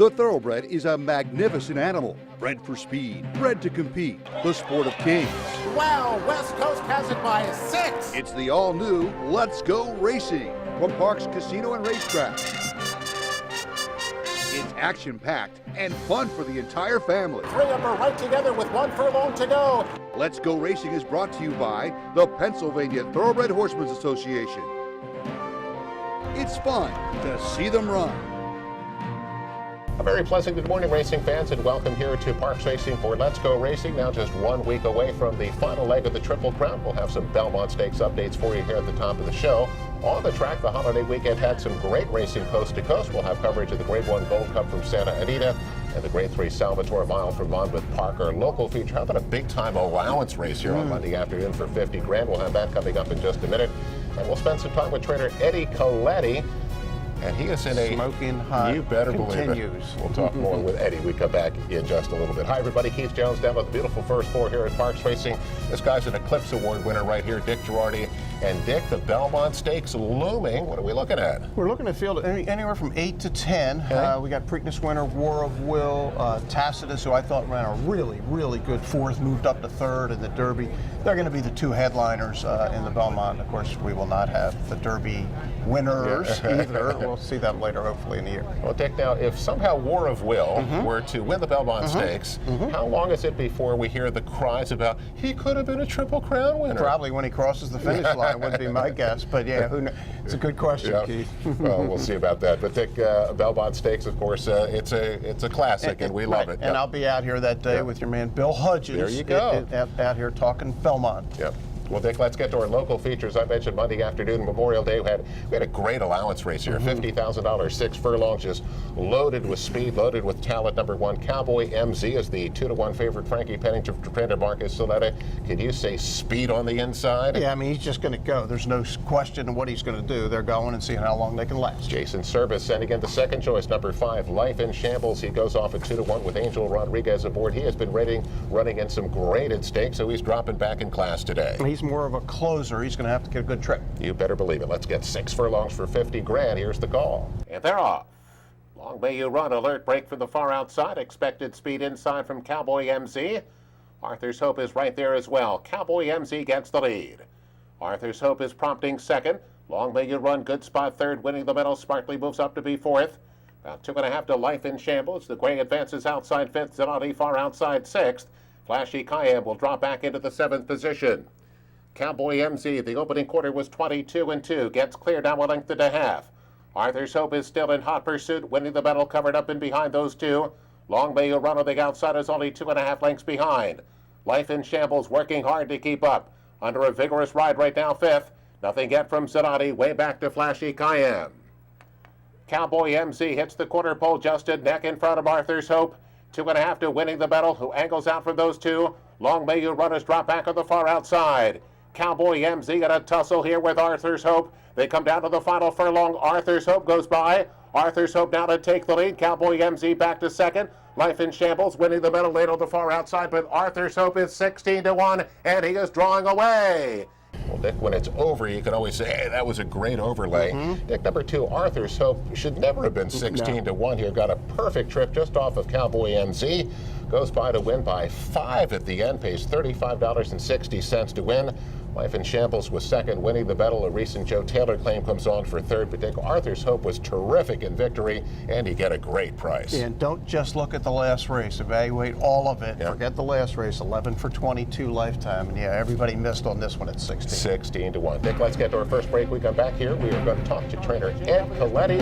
The thoroughbred is a magnificent animal, bred for speed, bred to compete, the sport of kings. Wow, West Coast has it by 6. It's the all-new Let's Go Racing from Parks Casino and Racetrack. It's action-packed and fun for the entire family. 3 of them are right together with 1 furlong to go. Let's Go Racing is brought to you by the Pennsylvania Thoroughbred Horsemen's Association. It's fun to see them run. A very pleasant good morning, racing fans, and welcome here to Parks Racing for Let's Go Racing. Now just 1 week away from the final leg of the Triple Crown. We'll have some Belmont Stakes updates for you here at the top of the show. On the track, the holiday weekend had some great racing coast to coast. We'll have coverage of the Grade 1 Gold Cup from Santa Anita and the Grade 3 Salvator Mile from Monmouth Park. Our local feature. How about a big-time allowance race here on Monday afternoon for 50 grand? We'll have that coming up in just a minute. And we'll spend some time with trainer Eddie Coletti. And he is in a smoking hot. You better continues. believe it. We'll talk more with Eddie. We come back in just a little bit. Hi, everybody. Keith Jones down with the beautiful first 4 here at Parks Racing. This guy's an Eclipse Award winner right here, Dick Girardi. And Dick, the Belmont Stakes looming. What are we looking at? We're looking at field anywhere from 8 to 10. Okay. We got Preakness winner War of Will, Tacitus, who I thought ran a really good 4th, moved up to 3rd in the Derby. They're going to be the 2 headliners in the Belmont. Of course, we will not have the Derby winners either. We'll see that later, hopefully, in the year. Well, Dick, now, if somehow War of Will were to win the Belmont Stakes, how long is it before we hear the cries about he could have been a Triple Crown winner? Probably when he crosses the finish line would be my guess. But yeah, who knows? It's a good question, Keith. Well, we'll see about that. But Dick, Belmont Stakes, of course, it's a classic, and we love it. And I'll be out here that day with your man Bill Hudgens. There you go. Out here talking Belmont. Yep. Well, Dick, let's get to our local features. I mentioned Monday afternoon, Memorial Day, we had a great allowance race here. $50,000, 6 furlongs, just loaded with speed, loaded with talent. Number 1, Cowboy MZ is the 2-to-1 favorite. Frankie Pennington, trainer Marcus Soletta. Could you say speed on the inside? Yeah, I mean, he's just going to go. There's no question of what he's going to do. They're going and seeing how long they can last. Jason Service sending in the second choice, number 5, Life in Shambles. He goes off at 2-to-1 with Angel Rodriguez aboard. He has been running in some graded stakes, so he's dropping back in class today. He's more of a closer. He's going to have to get a good trip. You better believe it. Let's get 6 furlongs for 50 grand. Here's the call. And they're off. Long may you run. Alert break from the far outside. Expected speed inside from Cowboy MZ. Arthur's Hope is right there as well. Cowboy MZ gets the lead. Arthur's Hope is prompting second. Long may you run. Good spot third. Winning the medal. Smartly moves up to be 4th. About 2.5 to Life in Shambles. The gray advances outside 5th. Zanati far outside 6th. Flashy Cayenne will drop back into the 7th position. Cowboy MZ, the opening quarter was 22-2, gets clear down 1.5 lengths. Arthur's Hope is still in hot pursuit, winning the medal, covered up in behind those 2. Long may you run on the outside is only 2.5 lengths behind. Life in Shambles working hard to keep up. Under a vigorous ride right now 5th. Nothing yet from Zanati, way back to Flashy Cayenne. Cowboy MZ hits the quarter pole just a neck in front of Arthur's Hope. 2.5 to winning the medal, who angles out from those 2. Long may you runners drop back on the far outside. Cowboy MZ got a tussle here with Arthur's Hope. They come down to the final furlong. Arthur's Hope goes by. Arthur's Hope now to take the lead. Cowboy MZ back to second. Life in Shambles winning the medal late on the far outside, but Arthur's Hope is 16-1, and he is drawing away. Well, Dick, when it's over, you can always say, hey, that was a great overlay. Dick, number 2, Arthur's Hope should never have been 16-1 here. Got a perfect trip just off of Cowboy MZ. Goes by to win by 5 at the end, pays $35.60 to win. Life in Shambles was second, winning the medal. A recent Joe Taylor claim comes on for 3rd. But Dick, Arthur's Hope was terrific in victory, and he get a great price. And don't just look at the last race. Evaluate all of it. Yep. Forget the last race, 11 for 22 lifetime. And yeah, everybody missed on this one at 16. 16-1. Dick, let's get to our first break. We come back here. We are going to talk to trainer Ed Coletti.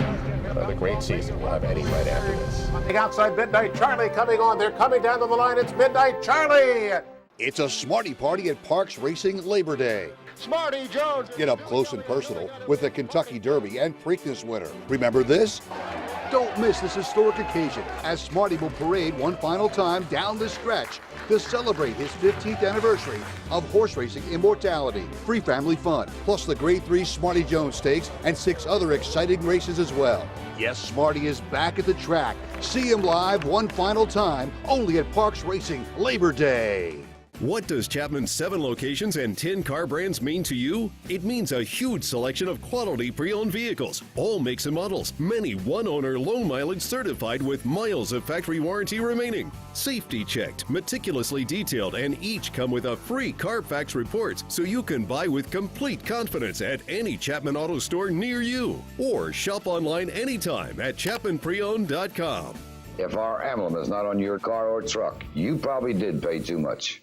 Another great season. We'll have Eddie right after this. The outside Midnight Charlie coming on. They're coming down to the line. It's Midnight Charlie. It's a Smarty Party at Parks Racing Labor Day. Smarty Jones. Get up close and personal with the Kentucky Derby and Preakness winner. Remember this? Don't miss this historic occasion as Smarty will parade one final time down the stretch to celebrate his 15th anniversary of horse racing immortality. Free family fun, plus the Grade 3 Smarty Jones Stakes and 6 other exciting races as well. Yes, Smarty is back at the track. See him live one final time only at Parks Racing Labor Day. What does Chapman's 7 locations and 10 car brands mean to you? It means a huge selection of quality pre-owned vehicles, all makes and models, many one-owner low mileage certified with miles of factory warranty remaining. Safety checked, meticulously detailed, and each come with a free Carfax report so you can buy with complete confidence at any Chapman Auto store near you. Or shop online anytime at ChapmanPreowned.com. If our emblem is not on your car or truck, you probably did pay too much.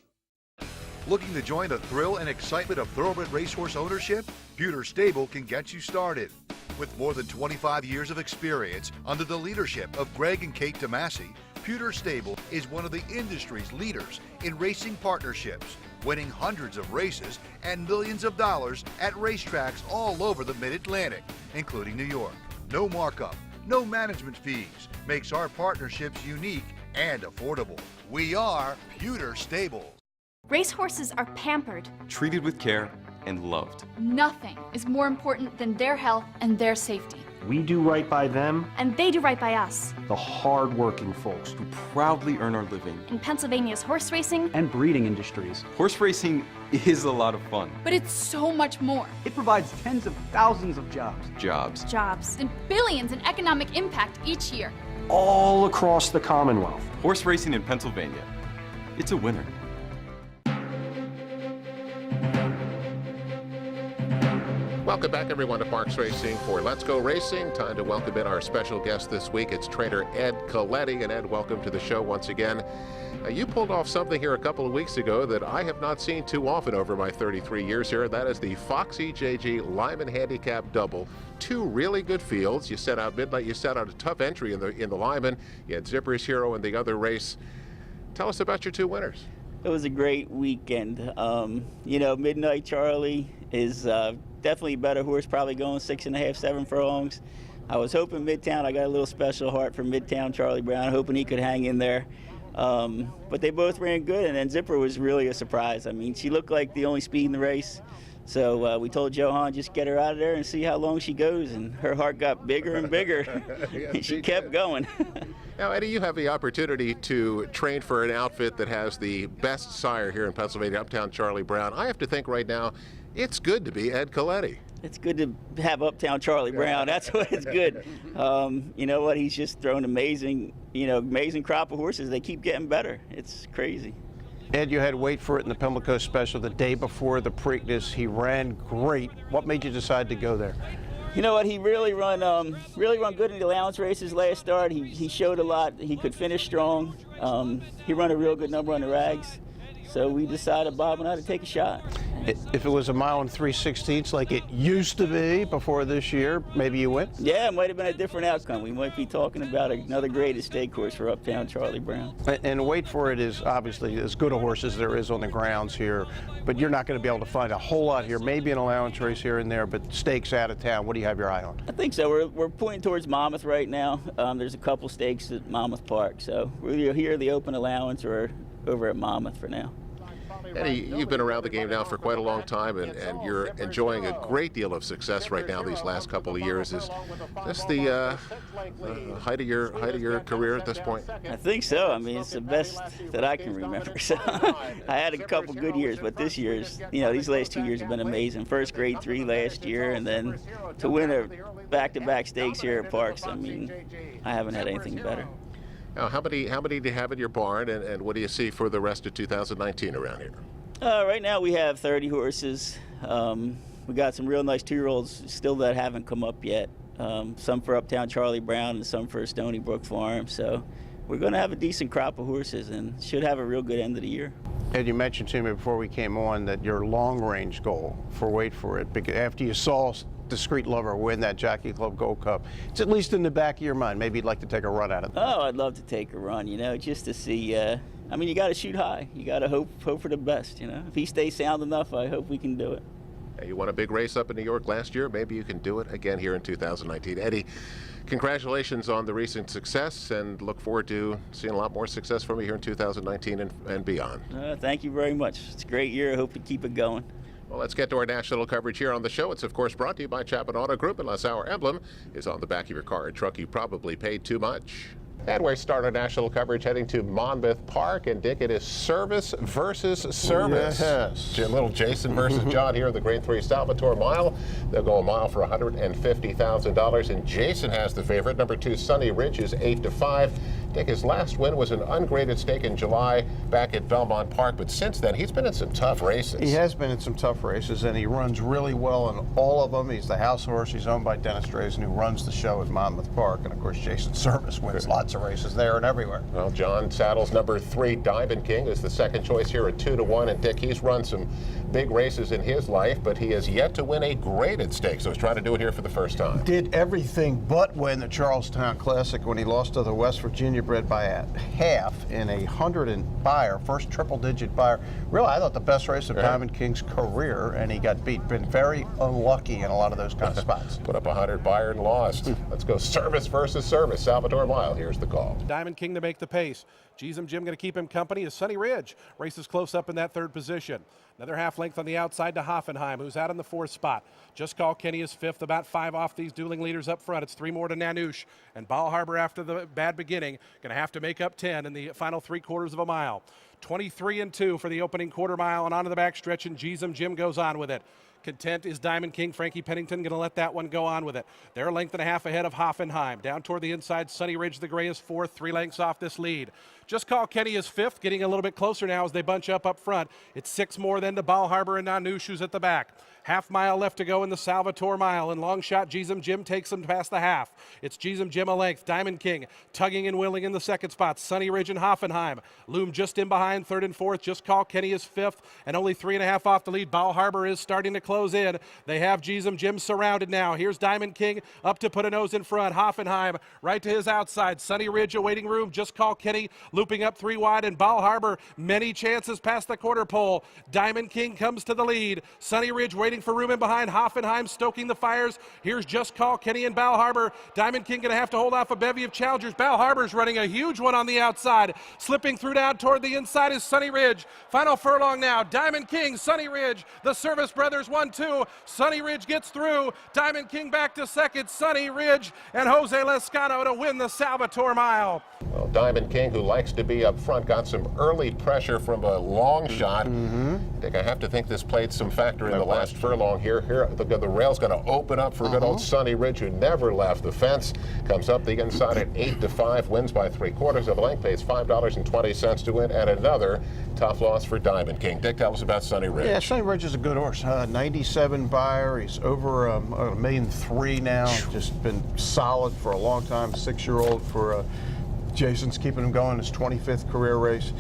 Looking to join the thrill and excitement of thoroughbred racehorse ownership? Pewter Stable can get you started. With more than 25 years of experience under the leadership of Greg and Kate DeMasi, Pewter Stable is one of the industry's leaders in racing partnerships, winning hundreds of races and millions of dollars at racetracks all over the Mid-Atlantic, including New York. No markup, no management fees, makes our partnerships unique and affordable. We are Pewter Stable. Racehorses are pampered. Treated with care and loved. Nothing is more important than their health and their safety. We do right by them. And they do right by us. The hard-working folks Who proudly earn our living. In Pennsylvania's horse racing and breeding industries. Horse racing is a lot of fun. But it's so much more. It provides tens of thousands of jobs. Jobs and billions in economic impact each year. All across the Commonwealth. Horse racing in Pennsylvania. It's a winner. Welcome back, everyone, to Parks Racing for Let's Go Racing. Time to welcome in our special guest this week. It's trainer Ed Coletti. And Ed, welcome to the show once again. You pulled off something here a couple of weeks ago that I have not seen too often over my 33 years here. That is the Foxy JG Lyman Handicap Double. 2 really good fields. You set out midnight. You set out a tough entry in the Lyman. You had Zipper's Hero in the other race. Tell us about your 2 winners. It was a great weekend. You know, Midnight Charlie is definitely a better horse, probably going 6.5, 7 furlongs. I was hoping Midtown, I got a little special heart for Midtown Charlie Brown, hoping he could hang in there. But they both ran good, and then Zipper was really a surprise. I mean, she looked like the only speed in the race. So we told Johan, just get her out of there and see how long she goes, and her heart got bigger and bigger. And she kept going. Now, Eddie, you have the opportunity to train for an outfit that has the best sire here in Pennsylvania, Uptown Charlie Brown. I have to think right now, it's good to be Ed Coletti. It's good to have Uptown Charlie Brown. That's what it's good. You know what? He's just thrown amazing crop of horses. They keep getting better. It's crazy. Ed, you had to wait for it in the Pimlico Special the day before the Preakness. He ran great. What made you decide to go there? You know what? He really run good in the allowance races last start. He showed a lot. He could finish strong. He run a real good number on the rags. So we decided, Bob and I, to take a shot. If it was a mile and 3/16 like it used to be before this year, maybe you win? Yeah, it might have been a different outcome. We might be talking about another great estate course for Uptown Charlie Brown. And Wait For It is obviously as good a horse as there is on the grounds here, but you're not going to be able to find a whole lot here. Maybe an allowance race here and there, but stakes out of town. What do you have your eye on? I think so. We're pointing towards Monmouth right now. There's a couple stakes at Monmouth Park, so we're here at the open allowance or over at Monmouth for now. Eddie, you've been around the game now for quite a long time, and you're enjoying a great deal of success right now these last couple of years. Is this the height of your career at this point? I think so. I mean, it's the best that I can remember. So I had a couple good years, but this year's, these last 2 years have been amazing. First grade 3 last year, and then to win a back-to-back stakes here at Parks, I mean, I haven't had anything better. Now, how many do you have in your barn, and what do you see for the rest of 2019 around here? Right now we have 30 horses. We got some real nice 2-year-olds still that haven't come up yet. Some for Uptown Charlie Brown and some for Stony Brook Farm. So we're going to have a decent crop of horses and should have a real good end of the year. Ed, you mentioned to me before we came on that your long-range goal for Wait For It, because after you saw Discreet Lover win that Jockey Club Gold Cup, it's at least in the back of your mind. Maybe you'd like to take a run at it. Oh, I'd love to take a run, just to see. I mean, you got to shoot high. You got to hope for the best, If he stays sound enough, I hope we can do it. You won a big race up in New York last year. Maybe you can do it again here in 2019. Eddie, congratulations on the recent success, and look forward to seeing a lot more success from you here in 2019 and beyond. Thank you very much. It's a great year. I hope we keep it going. Well, let's get to our national coverage here on the show. It's, of course, brought to you by Chapman Auto Group. Unless our emblem is on the back of your car or truck, you probably paid too much. And we start our national coverage heading to Monmouth Park. And Dick, it is service versus service. Yes. Little Jason versus John here in the Grade 3 Salvator Mile. They'll go a mile for $150,000. And Jason has the favorite. Number 2, Sunny Ridge, is 8-5. Dick, his last win was an ungraded stake in July back at Belmont Park. But since then, he's been in some tough races. He has been in some tough races, and he runs really well in all of them. He's the house horse. He's owned by Dennis Drazen, who runs the show at Monmouth Park. And, of course, Jason Service wins lots of races there and everywhere. Well, John saddles number 3, Diamond King, is the second choice here at 2-1. And Dick, he's run some big races in his life, but he has yet to win a graded stake. So he's trying to do it here for the first time. Did everything but win the Charlestown Classic when he lost to the West Virginia bred by a half in a 100 and buyer, first triple-digit buyer. Really, I thought the best race of Diamond King's career, and he got beat. Been very unlucky in a lot of those kind of spots. Put up a 100 buyer and lost. Let's go service versus service. Salvator Mile, here's the call. Diamond King to make the pace. Jim going to keep him company is Sunny Ridge. Races close up in that third position. Another half length on the outside to Hoffenheim, who's out in the 4th spot. Just Call Kenny is 5th, about 5 off these dueling leaders up front. It's 3 more to Nanush. And Ball Harbor, after the bad beginning, going to have to make up 10 in the final 3/4 of a mile. 23-2 for the opening quarter mile, and onto the back stretch, and Jim goes on with it. Content is Diamond King. Frankie Pennington going to let that one go on with it. They're a length and a half ahead of Hoffenheim. Down toward the inside, Sunny Ridge, the gray, is 4th, 3 lengths off this lead. Just Call Kenny is 5th, getting a little bit closer now as they bunch up front. It's 6 more then to Ball Harbor and Nanush, who's at the back. Half mile left to go in the Salvator Mile, and long shot Jim takes him past the half. It's Jim a length. Diamond King tugging and willing in the 2nd spot. Sunny Ridge and Hoffenheim loom just in behind, 3rd and 4th. Just Call Kenny is 5th, and only 3.5 off the lead. Ball Harbor is starting to close in. They have Jim surrounded now. Here's Diamond King up to put a nose in front. Hoffenheim right to his outside. Sunny Ridge awaiting room. Just Call Kenny looping up 3 wide, and Ball Harbor many chances past the quarter pole. Diamond King comes to the lead. Sunny Ridge waiting for room in behind. Hoffenheim stoking the fires. Here's Just Call Kenny and Ball Harbor. Diamond King going to have to hold off a bevy of challengers. Ball Harbor's running a huge one on the outside. Slipping through down toward the inside is Sunny Ridge. Final furlong now. Diamond King, Sunny Ridge. The Service Brothers 1-2. Sunny Ridge gets through. Diamond King back to 2nd. Sunny Ridge and Jose Lescano to win the Salvator Mile. Well, Diamond King, who likes to be up front, got some early pressure from a long shot. I have to think this played some factor in the last furlong here. The rail's going to open up for good old Sunny Ridge, who never left the fence. Comes up the inside at 8-5, wins by 3/4 of a length, pays $5.20 to win, and another tough loss for Diamond King. Dick, tell us about Sunny Ridge. Yeah, Sunny Ridge is a good horse. 97 buyer. He's over $1.3 million now. Just been solid for a long time. 6-year-old for Jason's keeping him going. His 25th career race.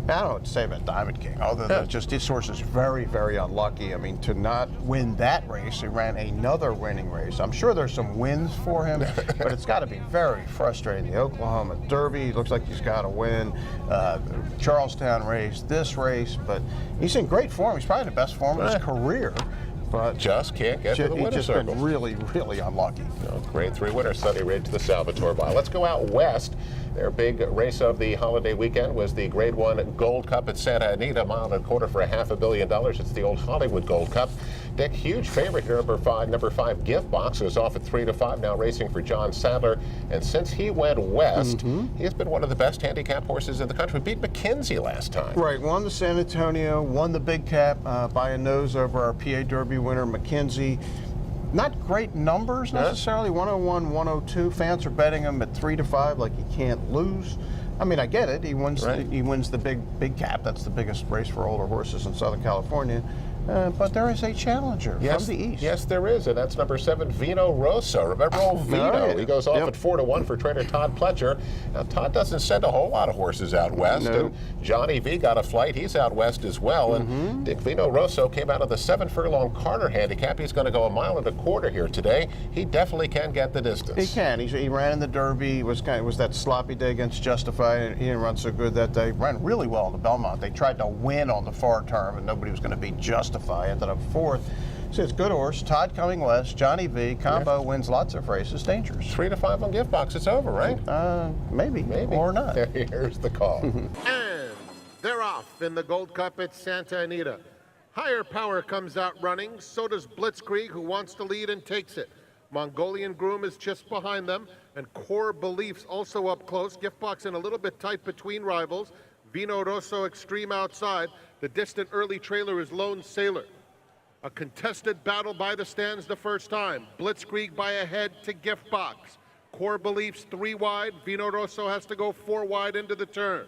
I don't know what to say about Diamond King, other than just this horse is very, very unlucky. I mean, to not win that race, he ran another winning race. I'm sure there's some wins for him, but it's got to be very frustrating. The Oklahoma Derby, looks like he's got to win. Charlestown race, this race, but he's in great form. He's probably the best form of his career. But just can't get to the winner's circle. He's just been really, really unlucky. Grade 3 winner, Sunny Ridge, the Salvator Mile. Let's go out west. Their big race of the holiday weekend was the Grade 1 Gold Cup at Santa Anita, $1.25 for $500 million. It's the old Hollywood Gold Cup. Dick, huge favorite here, number 5 Gift Box, who's off at 3-5, now racing for John Sadler. And since he went west, he's been one of the best handicap horses in the country. Beat McKenzie last time. Right, won the San Antonio, won the Big Cap by a nose over our PA Derby winner, McKenzie. Not great numbers necessarily, 101, 102. Fans are betting him at 3-5 like he can't lose. I mean, I get it. He wins the big cap. That's the biggest race for older horses in Southern California. But there is a challenger from the east. Yes, there is, and that's number 7, Vino Rosso. Remember old Vino? He goes off at 4-1 for trainer Todd Pletcher. Now, Todd doesn't send a whole lot of horses out west. And Johnny V got a flight. He's out west as well. And Dick, Vino Rosso came out of the 7-furlong Carter handicap. He's going to go 1.25 miles here today. He definitely can get the distance. He can. He ran in the Derby. It was that sloppy day against Justify. He didn't run so good that day. Ran really well in the Belmont. They tried to win on the far term, and nobody was going to beat Justify. Ended up 4th. So it's good horse. Todd coming west. Johnny V. Combo wins lots of races. Dangerous. 3-5 on Gift Box. It's over, right? Maybe. Or not. Here's the call. And they're off in the Gold Cup at Santa Anita. Higher Power comes out running. So does Blitzkrieg, who wants to lead and takes it. Mongolian Groom is just behind them. And Core Beliefs also up close. Gift box in a little bit tight between rivals. Vino Rosso extreme outside. The distant early trailer is Lone Sailor. A contested battle by the stands the first time. Blitzkrieg by a head to Gift box. Core Beliefs 3 wide. Vino Rosso has to go 4 wide into the turn.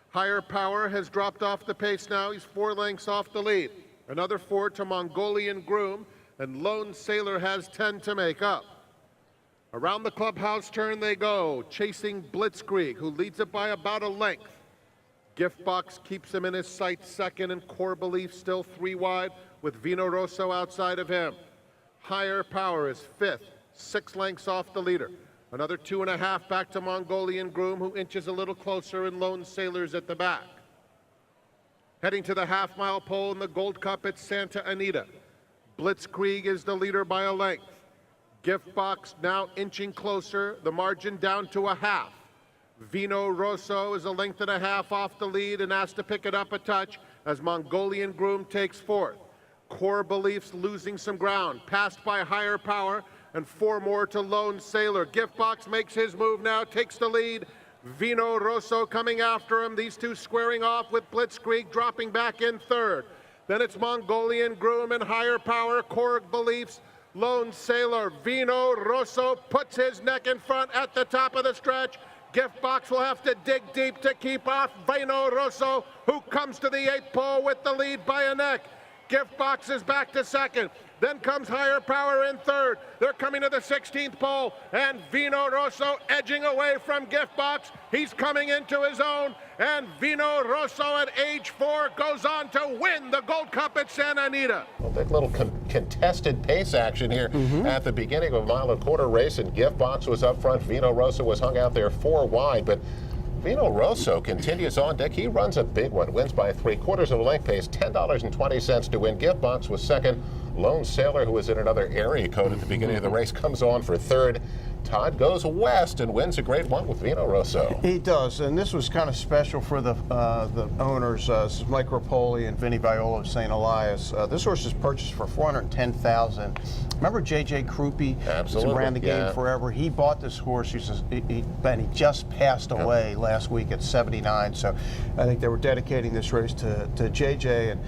Higher Power has dropped off the pace now. He's 4 lengths off the lead. Another 4 to Mongolian Groom, and Lone Sailor has 10 to make up. Around the clubhouse turn they go, chasing Blitzkrieg, who leads it by about a length. Gift box keeps him in his sights second, and Core Belief still 3 wide, with Vino Rosso outside of him. Higher Power is 5th, 6 lengths off the leader. Another 2.5 back to Mongolian Groom, who inches a little closer, and Lone Sailor's at the back. Heading to the half-mile pole in the Gold Cup at Santa Anita. Blitzkrieg is the leader by a length. Gift box now inching closer, the margin down to a half. Vino Rosso is a length and a half off the lead and has to pick it up a touch as Mongolian Groom takes 4th. Core Beliefs losing some ground, passed by Higher Power, and 4 more to Lone Sailor. Gift box makes his move now, takes the lead. Vino Rosso coming after him. These two squaring off with Blitzkrieg dropping back in 3rd. Then it's Mongolian Groom and Higher Power, Core Beliefs, Lone Sailor. Vino Rosso puts his neck in front at the top of the stretch. Gift box will have to dig deep to keep off Vino Rosso, who comes to the 8th pole with the lead by a neck. Gift box is back to 2nd. Then comes Higher Power in 3rd. They're coming to the 16th pole, and Vino Rosso edging away from Gift box. He's coming into his own, and Vino Rosso at age 4 goes on to win the Gold Cup at Santa Anita. Well, big little contested pace action here at the beginning of a 1.25 mile race, and Gift box was up front. Vino Rosso was hung out there 4 wide, but Vino Rosso continues on, Dick. He runs a big one, wins by 3/4 of a length, pays $10.20 to win. Gift box was 2nd. Lone Sailor, who was in another area code at the beginning of the race, comes on for 3rd. Todd goes west and wins a great one with Vino Rosso. He does, and this was kind of special for the owners. This is Mike Rapoli and Vinny Viola of St. Elias. This horse is purchased for $410,000. Remember J.J. Krupe? Absolutely, He's ran the game forever. He bought this horse. He just passed away last week at 79. So I think they were dedicating this race to J.J. and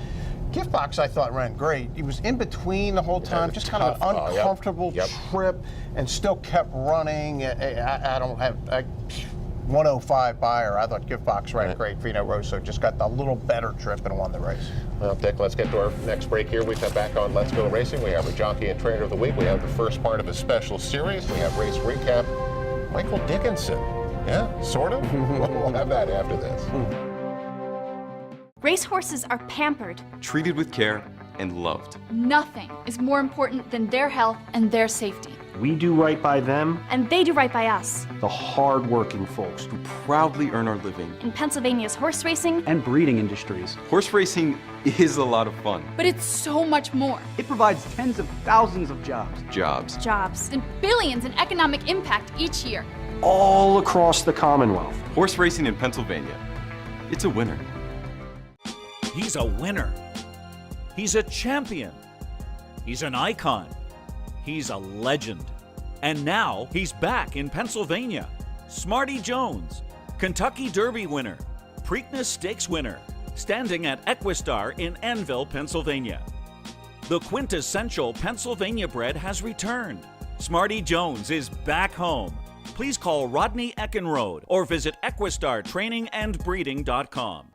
Gift box, I thought, ran great. He was in between the whole time, just kind of an uncomfortable trip, and still kept running. I don't have 105 buyer. I thought Gift box ran great. Vino Rosso just got a little better trip and won the race. Well, Dick, let's get to our next break here. We come back on Let's Go Racing. We have our jockey and trainer of the week. We have the first part of a special series. We have race recap. Michael Dickinson. Yeah, sort of. We'll have that after this. Racehorses are pampered. Treated with care and loved. Nothing is more important than their health and their safety. We do right by them, And they do right by us. the hard-working folks Who proudly earn our living. In Pennsylvania's horse racing, and breeding industries. Horse racing is a lot of fun. but it's so much more. It provides tens of thousands of jobs, Jobs and billions in economic impact each year. all across the Commonwealth. Horse racing in Pennsylvania. It's a winner. He's a winner. He's a champion. He's an icon. He's a legend. And now he's back in Pennsylvania. Smarty Jones, Kentucky Derby winner, Preakness Stakes winner, standing at Equistar in Annville, Pennsylvania. The quintessential Pennsylvania bred has returned. Smarty Jones is back home. Please call Rodney Eckenrode or visit EquistarTrainingAndBreeding.com.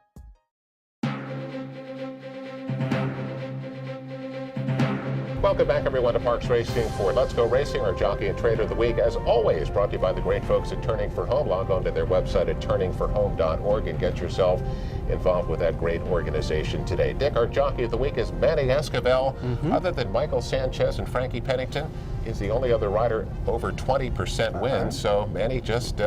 Welcome back, everyone, to Parks Racing for Let's Go Racing, our jockey and trainer of the week. As always, brought to you by the great folks at Turning for Home. Log on to their website at turningforhome.org and get yourself involved with that great organization today. Dick, our jockey of the week is Manny Esquivel. Other than Michael Sanchez and Frankie Pennington, he's the only other rider over 20% wins. So Manny just,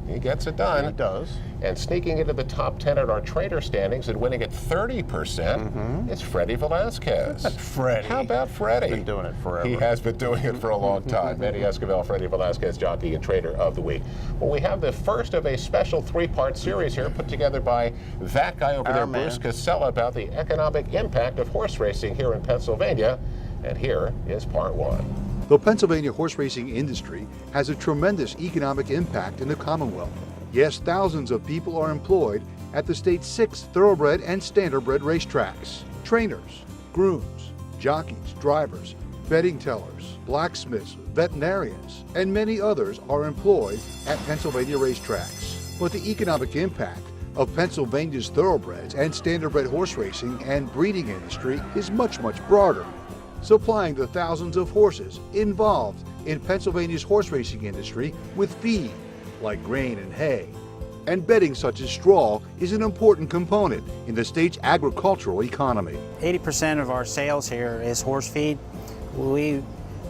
he gets it done. He does. And sneaking into the top 10 at our trainer standings and winning at 30%, it's Freddie Velasquez. Freddie. How about Freddie? He's been doing it forever. He has been doing it for a long time. Manny Esquivel, Freddie Velasquez, jockey and trainer of the week. Well, we have the first of a special 3-part series here put together by that guy over there, Bruce Casella, about the economic impact of horse racing here in Pennsylvania. And here is part 1. The Pennsylvania horse racing industry has a tremendous economic impact in the Commonwealth. Yes, thousands of people are employed at the state's 6 thoroughbred and standardbred racetracks. Trainers, grooms, jockeys, drivers, betting tellers, blacksmiths, veterinarians, and many others are employed at Pennsylvania racetracks. But the economic impact of Pennsylvania's thoroughbreds and standardbred horse racing and breeding industry is much, much broader. Supplying the thousands of horses involved in Pennsylvania's horse racing industry with feed, like grain and hay, and bedding such as straw is an important component in the state's agricultural economy. 80% of our sales here is horse feed. We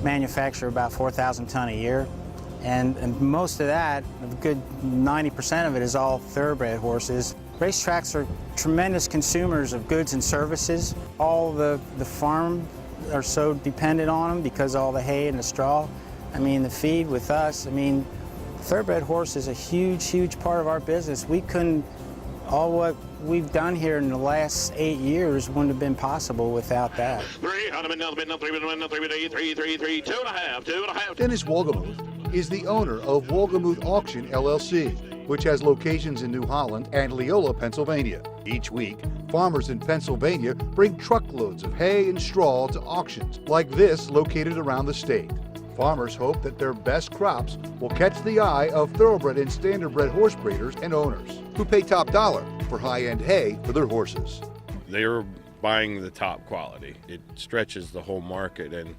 manufacture about 4,000 ton a year, and most of that, a good 90% of it is all thoroughbred horses. Racetracks are tremendous consumers of goods and services. All the farm are so dependent on them because of all the hay and the straw. I mean, the feed with us, I mean, thoroughbred horse is a huge, huge part of our business. We couldn't, all what we've done here in the last 8 years wouldn't have been possible without that. Dennis Wolgemuth is the owner of Wolgemuth Auction LLC, which has locations in New Holland and Leola, Pennsylvania. Each week, farmers in Pennsylvania bring truckloads of hay and straw to auctions like this located around the state. Farmers hope that their best crops will catch the eye of thoroughbred and standardbred horse breeders and owners who pay top dollar for high-end hay for their horses. They're buying the top quality. It stretches the whole market, and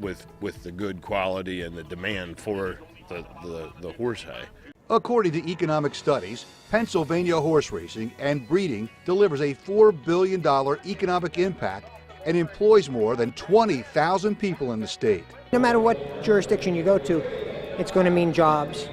with the good quality and the demand for the horse hay. According to economic studies, Pennsylvania horse racing and breeding delivers a $4 billion economic impact and employs more than 20,000 people in the state. No matter what jurisdiction you go to, it's going to mean jobs.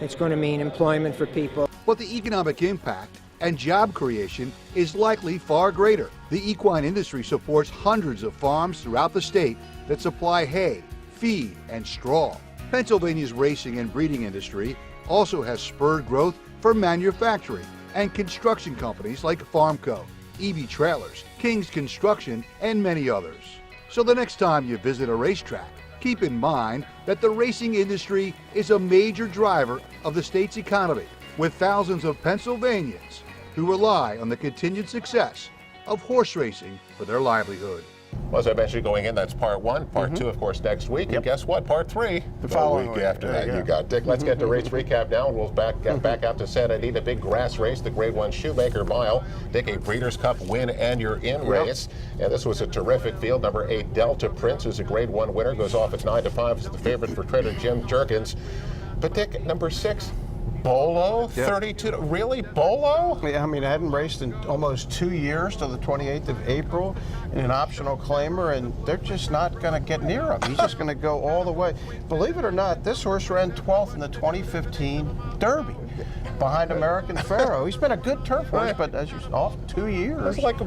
It's going to mean employment for people. But the economic impact and job creation is likely far greater. The equine industry supports hundreds of farms throughout the state that supply hay, feed, and straw. Pennsylvania's racing and breeding industry also has spurred growth for manufacturing and construction companies like Farmco, EB Trailers, King's Construction, and many others. So the next time you visit a racetrack, keep in mind that the racing industry is a major driver of the state's economy, with thousands of Pennsylvanians who rely on the continued success of horse racing for their livelihood. Well, as I mentioned going in, that's part 1. Part 2, of course, next week. And guess what? Part 3, the following week after that. You got Dick. Let's get to race recap now, and we'll get back out to Santa Anita. Big grass race, the Grade 1 Shoemaker Mile. Dick, a Breeders' Cup win and you're in race. And this was a terrific field. Number 8, Delta Prince, who's a Grade 1 winner, goes off at 9-5. Is the favorite for trainer Jim Jerkins. But Dick, number 6, Bolo, 32. Really, Bolo? Yeah, I mean, I hadn't raced in almost 2 years till the 28th of April in an optional claimer, and they're just not going to get near him. He's just going to go all the way. Believe it or not, this horse ran 12th in the 2015 Derby behind American Pharaoh. He's been a good turf horse, but as you're off 2 years. It's like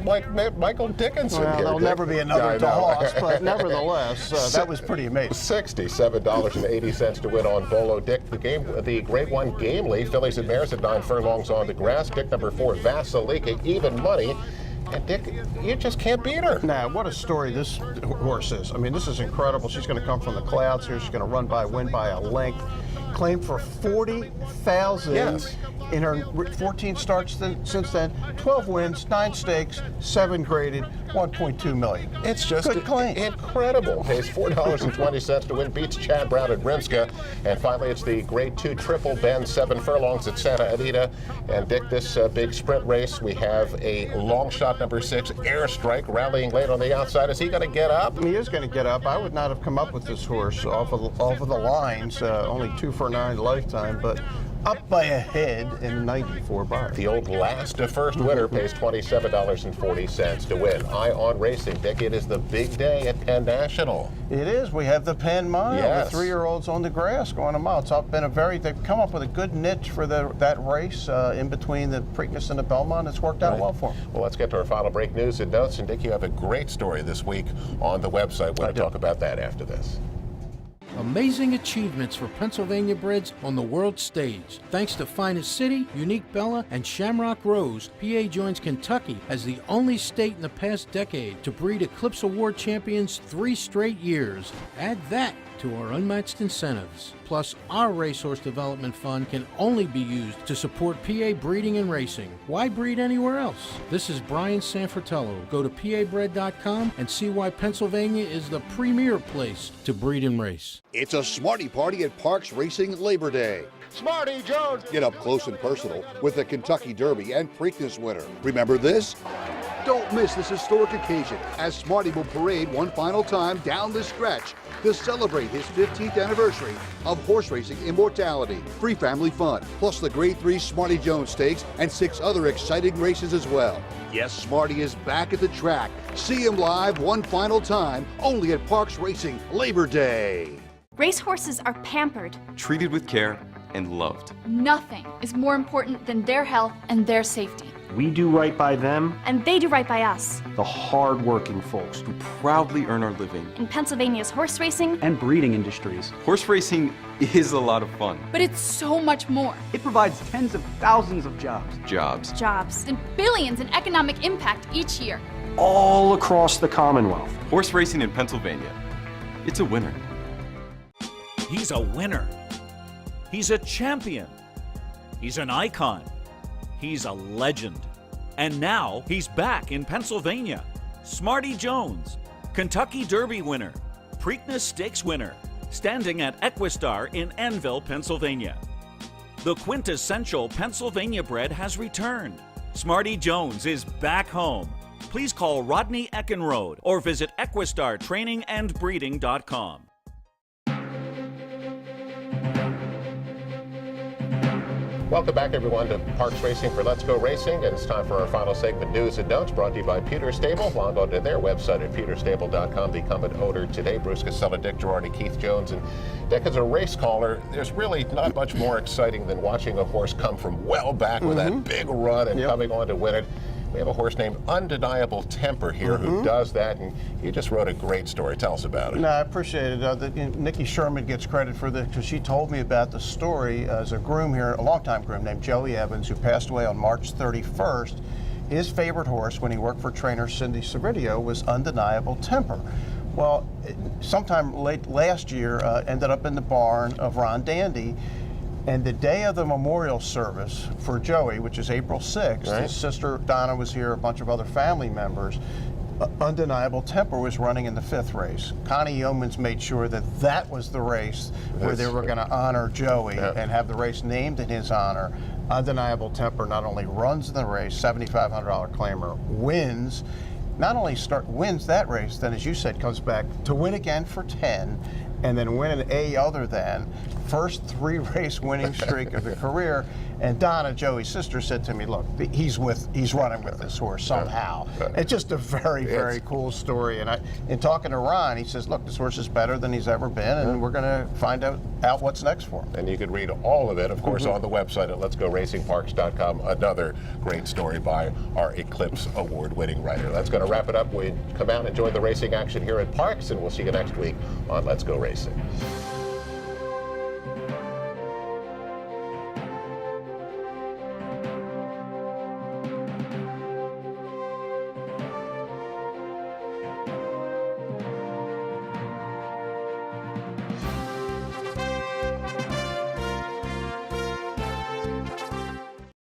Michael Dickinson well, here. There'll never be another DeHaas, but nevertheless, that was pretty amazing. $67.80 to win on Bolo. Dick, the Grade 1 Game Leaf, fillies and mares at 9 furlongs on the grass. Dick, number 4, Vasilika, even money. And Dick, you just can't beat her. Now, what a story this horse is. I mean, this is incredible. She's going to come from the clouds here. She's going to win by a length. Claimed for $40,000 in her 14 starts since then. 12 wins, 9 stakes, 7 graded, $1.2 million. It's just good claim. Incredible. Pays $4.20 to win, beats Chad Brown at Rimska. And finally, it's the Grade 2 Triple Bend, 7 furlongs at Santa Anita. And Dick, this big sprint race, we have a long shot, number 6, Airstrike, rallying late on the outside. Is he going to get up? He is going to get up. I would not have come up with this horse off of the lines, only 2 for 9 lifetime, but up by a head in 94 bar. The old last to first winner pays $27.40 to win. Eye on racing, Dick. It is the big day at Penn National. It is. We have the Penn Mile. Yes. The 3-year-olds on the grass going a mile. It's been they've come up with a good niche for that race in between the Preakness and the Belmont. It's worked out well for them. Well, let's get to our final break news and notes. And Dick, you have a great story this week on the website. We're going to talk about that after this. Amazing achievements for Pennsylvania breds on the world stage. Thanks to Finest City, Unique Bella, and Shamrock Rose, PA joins Kentucky as the only state in the past decade to breed Eclipse Award champions 3 straight years. Add that to our unmatched incentives. Plus, our Racehorse Development Fund can only be used to support PA breeding and racing. Why breed anywhere else? This is Brian Sanfratello. Go to pabred.com and see why Pennsylvania is the premier place to breed and race. It's a Smarty Party at Parks Racing Labor Day. Smarty Jones! Get up close and personal with the Kentucky Derby and Preakness winner. Remember this? Don't miss this historic occasion as Smarty will parade one final time down the stretch to celebrate his 15th anniversary of horse racing immortality. Free family fun, plus the Grade 3 Smarty Jones Stakes and 6 other exciting races as well. Yes, Smarty is back at the track. See him live one final time, only at Parks Racing Labor Day. Racehorses are pampered. Treated with care and loved. Nothing is more important than their health and their safety. We do right by them, And they do right by us. the hard-working folks Who proudly earn our living. In Pennsylvania's horse racing, and breeding industries. Horse racing is a lot of fun. but it's so much more. It provides tens of thousands of jobs, Jobs and billions in economic impact each year. all across the Commonwealth. Horse racing in Pennsylvania. It's a winner. He's a winner. He's a champion. He's an icon. He's a legend. And now he's back in Pennsylvania. Smarty Jones, Kentucky Derby winner, Preakness Stakes winner, standing at Equistar in Annville, Pennsylvania. The quintessential Pennsylvania bred has returned. Smarty Jones is back home. Please call Rodney Eckenrode or visit EquistarTrainingAndBreeding.com. Welcome back, everyone, to Parks Racing for Let's Go Racing. And it's time for our final segment, News and Notes, brought to you by Pewter Stable. Log on to their website at pewterstable.com. Become an owner today. Bruce Casella, Dick Girardi, Keith Jones. And Dick, as a race caller, there's really not much more exciting than watching a horse come from well back with that big run and coming on to win it. We have a horse named Undeniable Temper here who does that, and you just wrote a great story. Tell us about it. No, I appreciate it. Nikki Sherman gets credit for this because she told me about the story as a groom here, a longtime groom named Joey Evans, who passed away on March 31st. His favorite horse when he worked for trainer Cindy Cervidio was Undeniable Temper. Well, sometime late last year, ended up in the barn of Ron Dandy. And the day of the memorial service for Joey, which is April 6th, his sister Donna was here, a bunch of other family members. Undeniable Temper was running in the 5th race. Connie Yeomans made sure that that was the race where they were going to honor Joey and have the race named in his honor. Undeniable Temper not only runs the race, $7,500 claimer, wins, not only wins that race, then as you said, comes back to win again for 10, and then win an A other than. First 3-race winning streak of the career. And Donna, Joey's sister, said to me, look, he's running with this horse somehow. It's just a very, very cool story. And in talking to Ron, he says, look, this horse is better than he's ever been, and we're going to find out what's next for him. And you can read all of it, of course, on the website at letsgoracingparks.com. Another great story by our Eclipse Award-winning writer. That's going to wrap it up. We come out and enjoy the racing action here at Parks, and we'll see you next week on Let's Go Racing.